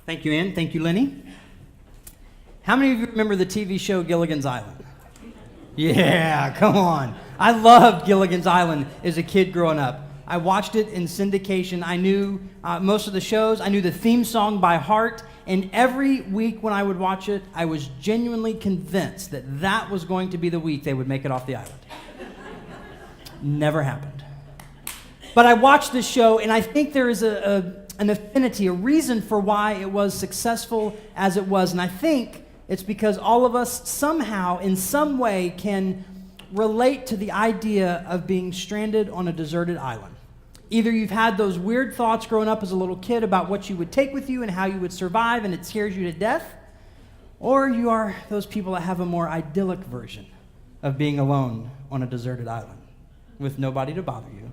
Thank you, Ann. Thank you, Lenny. How many of you remember the TV show Gilligan's Island? Yeah, come on. I loved Gilligan's Island as a kid growing up. I watched it in syndication. I knew most of the shows. I knew the theme song by heart. And every week when I would watch it, I was genuinely convinced that that was going to be the week they would make it off the island. Never happened. But I watched this show, and I think there is an affinity, a reason for why it was successful as it was. And I think it's because all of us somehow, in some way, can relate to the idea of being stranded on a deserted island. Either you've had those weird thoughts growing up as a little kid about what you would take with you and how you would survive, and it scares you to death, or you are those people that have a more idyllic version of being alone on a deserted island with nobody to bother you,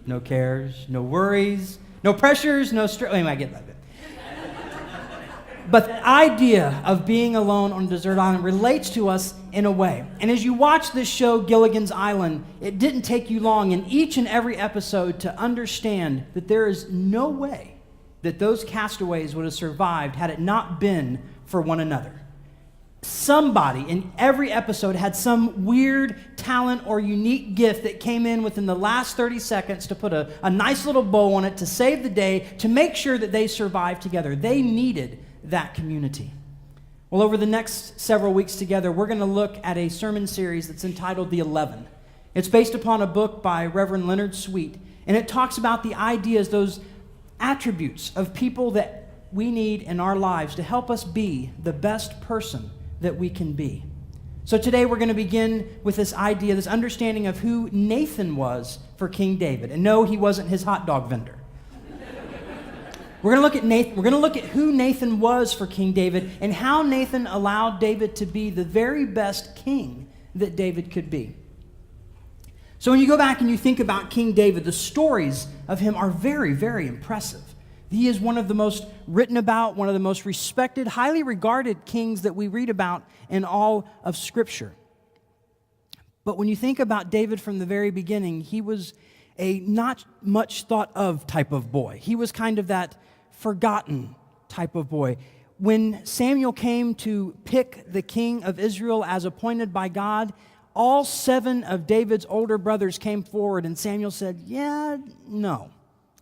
no cares, no worries, no pressures, no stress. Anyway, I get that bit. But the idea of being alone on a desert island relates to us in a way. And as you watch this show, Gilligan's Island, it didn't take you long in each and every episode to understand that there is no way that those castaways would have survived had it not been for one another. Somebody in every episode had some weird talent or unique gift that came in within the last 30 seconds to put a nice little bow on it, to save the day, to make sure that they survived together. They needed that community. Well, over the next several weeks together, we're going to look at a sermon series that's entitled The 11. It's based upon a book by Reverend Leonard Sweet, and it talks about the ideas, those attributes of people that we need in our lives to help us be the best person that we can be. So today we're going to begin with this idea, this understanding of who Nathan was for King David. And no, he wasn't his hot dog vendor. We're going to look at Nathan. We're going to look at who Nathan was for King David and how Nathan allowed David to be the very best king that David could be. So when you go back and you think about King David, the stories of him are very, very impressive. He is one of the most written about, one of the most respected, highly regarded kings that we read about in all of Scripture. But when you think about David from the very beginning, he was a not much thought of type of boy. He was kind of that forgotten type of boy. When Samuel came to pick the king of Israel as appointed by God, all 7 of David's older brothers came forward, and Samuel said, "Yeah, no.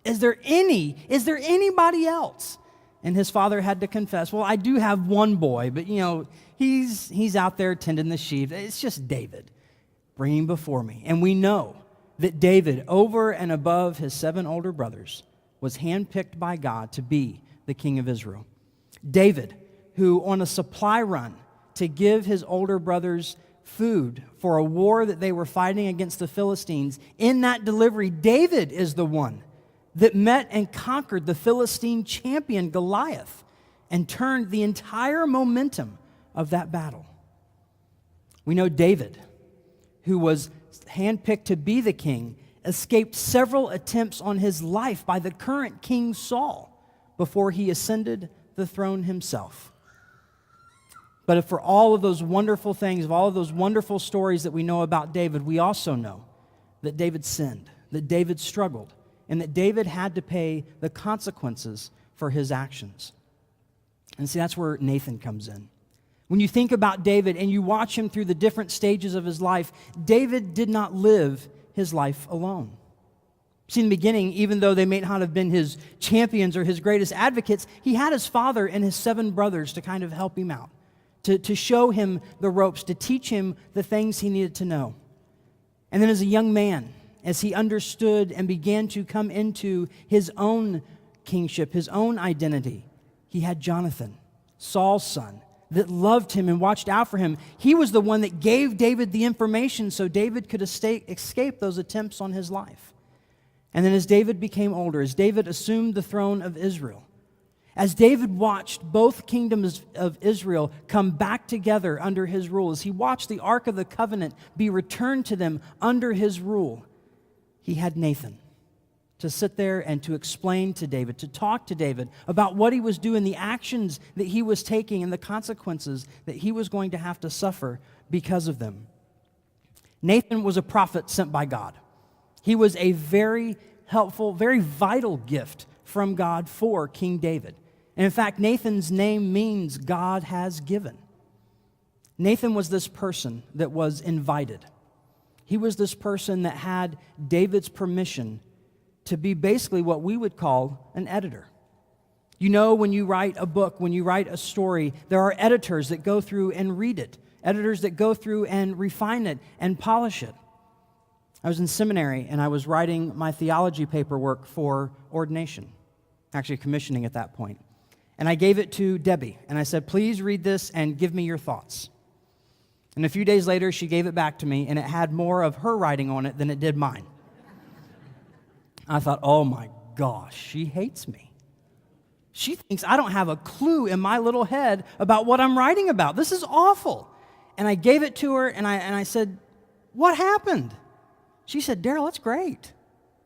Is there anybody else?" And his father had to confess, "Well, I do have one boy, but he's out there tending the sheep. It's just David. Bring him before me." And we know that David, over and above his 7 older brothers, was handpicked by God to be the king of Israel. David, who on a supply run to give his older brothers food for a war that they were fighting against the Philistines, in that delivery, David is the one that met and conquered the Philistine champion Goliath and turned the entire momentum of that battle. We know David, who was handpicked to be the king, escaped several attempts on his life by the current King Saul before he ascended the throne himself. But if for all of those wonderful things, of all of those wonderful stories that we know about David, we also know that David sinned, that David struggled, and that David had to pay the consequences for his actions. And see, that's where Nathan comes in. When you think about David and you watch him through the different stages of his life, David did not live his life alone. See, in the beginning, even though they may not have been his champions or his greatest advocates, he had his father and his 7 brothers to kind of help him out, to show him the ropes, to teach him the things he needed to know. And then as a young man, as he understood and began to come into his own kingship, his own identity, he had Jonathan, Saul's son, that loved him and watched out for him. He was the one that gave David the information so David could escape those attempts on his life. And then as David became older, as David assumed the throne of Israel, as David watched both kingdoms of Israel come back together under his rule, as he watched the Ark of the Covenant be returned to them under his rule, he had Nathan to sit there and to explain to David, to talk to David about what he was doing, the actions that he was taking, and the consequences that he was going to have to suffer because of them. Nathan was a prophet sent by God. He was a very helpful, very vital gift from God for King David. And in fact, Nathan's name means God has given. Nathan was this person that was invited. He was this person that had David's permission to be basically what we would call an editor. You know, when you write a book, when you write a story, there are editors that go through and read it, editors that go through and refine it and polish it. I was in seminary and I was writing my theology paperwork for ordination, actually commissioning at that point. And I gave it to Debbie and I said, please read this and give me your thoughts. And a few days later, she gave it back to me and it had more of her writing on it than it did mine. I thought, oh my gosh, she hates me. She thinks I don't have a clue in my little head about what I'm writing about. This is awful. And I gave it to her, and I said, what happened? She said, Daryl, it's great.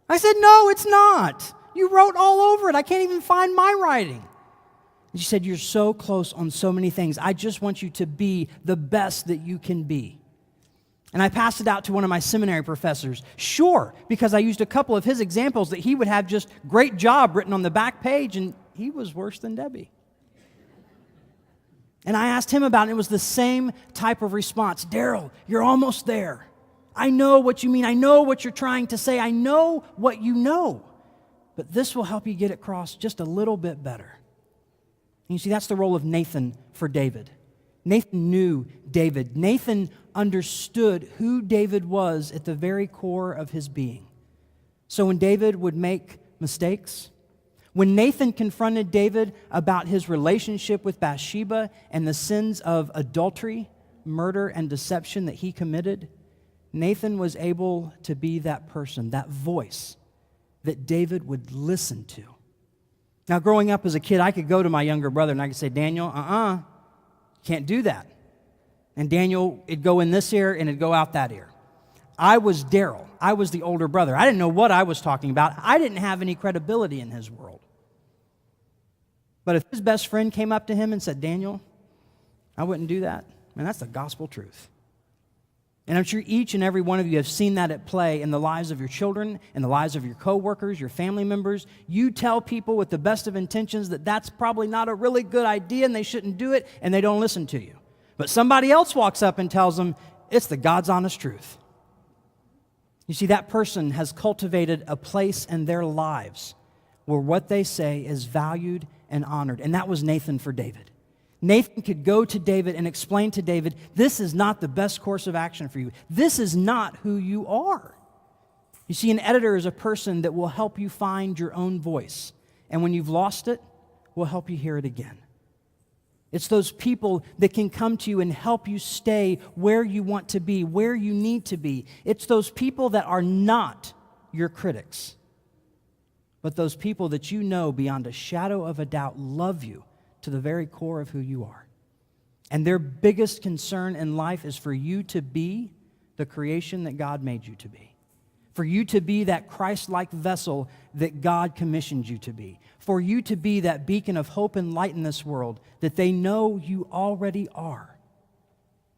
I said, no, it's not. You wrote all over it. I can't even find my writing. And she said, you're so close on so many things. I just want you to be the best that you can be. And I passed it out to one of my seminary professors. Sure, because I used a couple of his examples that he would have just great job written on the back page, and he was worse than Debbie. And I asked him about it. It was the same type of response. Daryl, you're almost there. I know what you mean. I know what you're trying to say. I know what you know. But this will help you get across just a little bit better. And you see, that's the role of Nathan for David. Nathan knew David. Nathan understood who David was at the very core of his being. So when David would make mistakes, when Nathan confronted David about his relationship with Bathsheba and the sins of adultery, murder, and deception that he committed, Nathan was able to be that person, that voice that David would listen to. Now, growing up as a kid, I could go to my younger brother and I could say, Daniel, can't do that. And Daniel, it'd go in this ear and it'd go out that ear. I was Daryl. I was the older brother. I didn't know what I was talking about. I didn't have any credibility in his world. But if his best friend came up to him and said, Daniel, I wouldn't do that, man, that's the gospel truth. And I'm sure each and every one of you have seen that at play in the lives of your children, in the lives of your coworkers, your family members. You tell people with the best of intentions that that's probably not a really good idea and they shouldn't do it, and they don't listen to you. But somebody else walks up and tells them, it's the God's honest truth. You see, that person has cultivated a place in their lives where what they say is valued and honored. And that was Nathan for David. Nathan could go to David and explain to David, this is not the best course of action for you. This is not who you are. You see, an editor is a person that will help you find your own voice. And when you've lost it, will help you hear it again. It's those people that can come to you and help you stay where you want to be, where you need to be. It's those people that are not your critics, but those people that you know beyond a shadow of a doubt love you to the very core of who you are. And their biggest concern in life is for you to be the creation that God made you to be. For you to be that Christ-like vessel that God commissioned you to be. For you to be that beacon of hope and light in this world that they know you already are.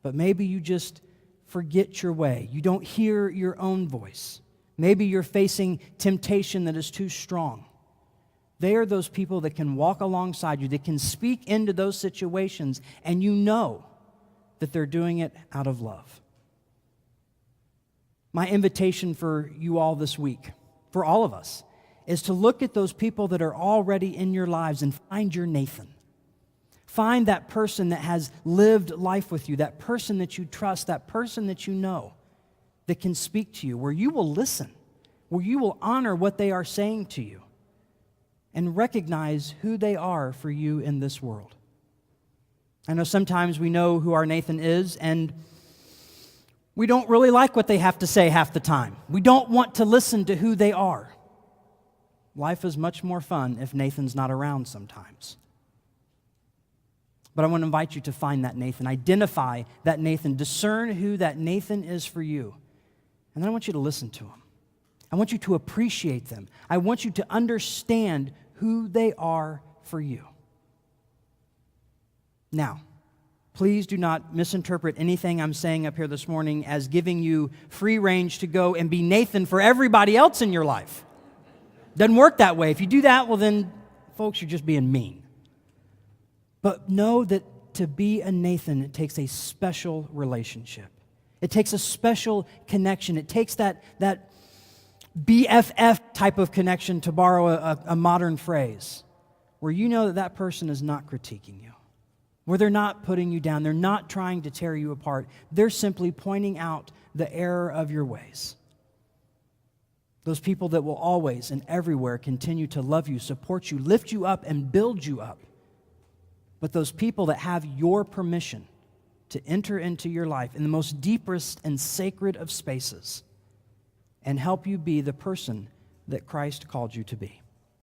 But maybe you just forget your way. You don't hear your own voice. Maybe you're facing temptation that is too strong. They are those people that can walk alongside you, that can speak into those situations, and you know that they're doing it out of love. My invitation for you all this week, for all of us, is to look at those people that are already in your lives and find your Nathan. Find that person that has lived life with you, that person that you trust, that person that you know that can speak to you, where you will listen, where you will honor what they are saying to you, and recognize who they are for you in this world. I know sometimes we know who our Nathan is, and we don't really like what they have to say half the time. We don't want to listen to who they are. Life is much more fun if Nathan's not around sometimes. But I want to invite you to find that Nathan, identify that Nathan, discern who that Nathan is for you, and then I want you to listen to him. I want you to appreciate them. I want you to understand who they are for you. Now, please do not misinterpret anything I'm saying up here this morning as giving you free range to go and be Nathan for everybody else in your life. Doesn't work that way. If you do that, well then, folks, you're just being mean. But know that to be a Nathan, it takes a special relationship. It takes a special connection. It takes that BFF type of connection, to borrow a modern phrase, where you know that that person is not critiquing you, where they're not putting you down, they're not trying to tear you apart. They're simply pointing out the error of your ways. Those people that will always and everywhere continue to love you, support you, lift you up, and build you up. But those people that have your permission to enter into your life in the most deepest and sacred of spaces and help you be the person that Christ called you to be.